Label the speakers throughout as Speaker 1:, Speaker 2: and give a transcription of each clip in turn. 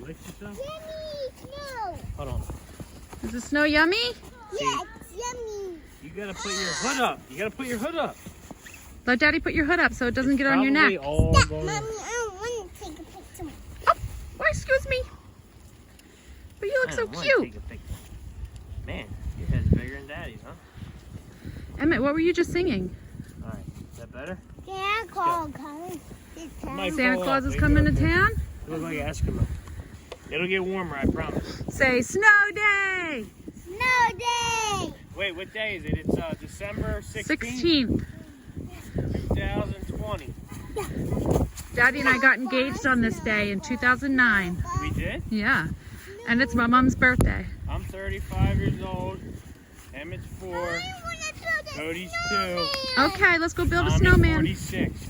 Speaker 1: lick yourself?
Speaker 2: Yummy snow.
Speaker 1: Hold on.
Speaker 3: Is the snow yummy?
Speaker 2: Yeah, it's yummy.
Speaker 1: You gotta put your hood up. You gotta put your hood up.
Speaker 3: Let Daddy put your hood up so it doesn't get on your neck.
Speaker 1: All
Speaker 2: Stop,
Speaker 1: going...
Speaker 2: Mommy. I don't want to take a picture.
Speaker 3: Oh, excuse me. But you look so
Speaker 1: wanna
Speaker 3: cute.
Speaker 1: take a picture. Man, your head's bigger than Daddy's, huh?
Speaker 3: Emmett, what were you just singing?
Speaker 1: All right, is that better?
Speaker 2: Santa Claus coming to town.
Speaker 1: Might
Speaker 3: Santa
Speaker 1: fall
Speaker 3: Claus
Speaker 1: off.
Speaker 3: is
Speaker 1: Maybe
Speaker 3: coming to
Speaker 1: it'll-
Speaker 3: town?
Speaker 1: You look like an Eskimo. It'll get warmer, I promise.
Speaker 3: Say snow day!
Speaker 2: Snow day.
Speaker 1: Wait, what day is it? It's December 16th,
Speaker 3: 16th.
Speaker 1: 2020.
Speaker 3: Daddy and I got engaged on this day in 2009.
Speaker 1: We did?
Speaker 3: Yeah. And it's my mom's birthday.
Speaker 1: I'm 35 years old. Emmett's 4. Cody's 2.
Speaker 3: Okay, let's go build a
Speaker 1: Mommy's
Speaker 3: snowman.
Speaker 1: 46.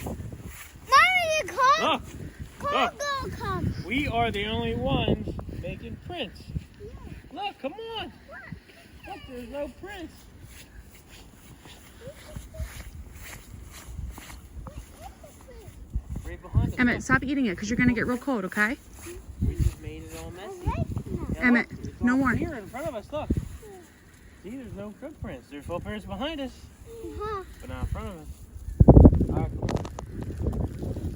Speaker 2: Mommy, come.
Speaker 1: Look, look.
Speaker 2: Go, come.
Speaker 1: We are the only ones making prints. Look, come on. Look, there's no prints. Right behind us.
Speaker 3: Emmett, stop eating it because you're going to get real cold, okay?
Speaker 1: We just made it all messy. Yeah,
Speaker 3: Emmett,
Speaker 1: look, it's
Speaker 3: no
Speaker 1: all
Speaker 3: more.
Speaker 1: Here in front of us, look. See, there's no footprints. There's footprints behind us,
Speaker 2: Uh-huh.
Speaker 1: but not in front of us. All right, come on.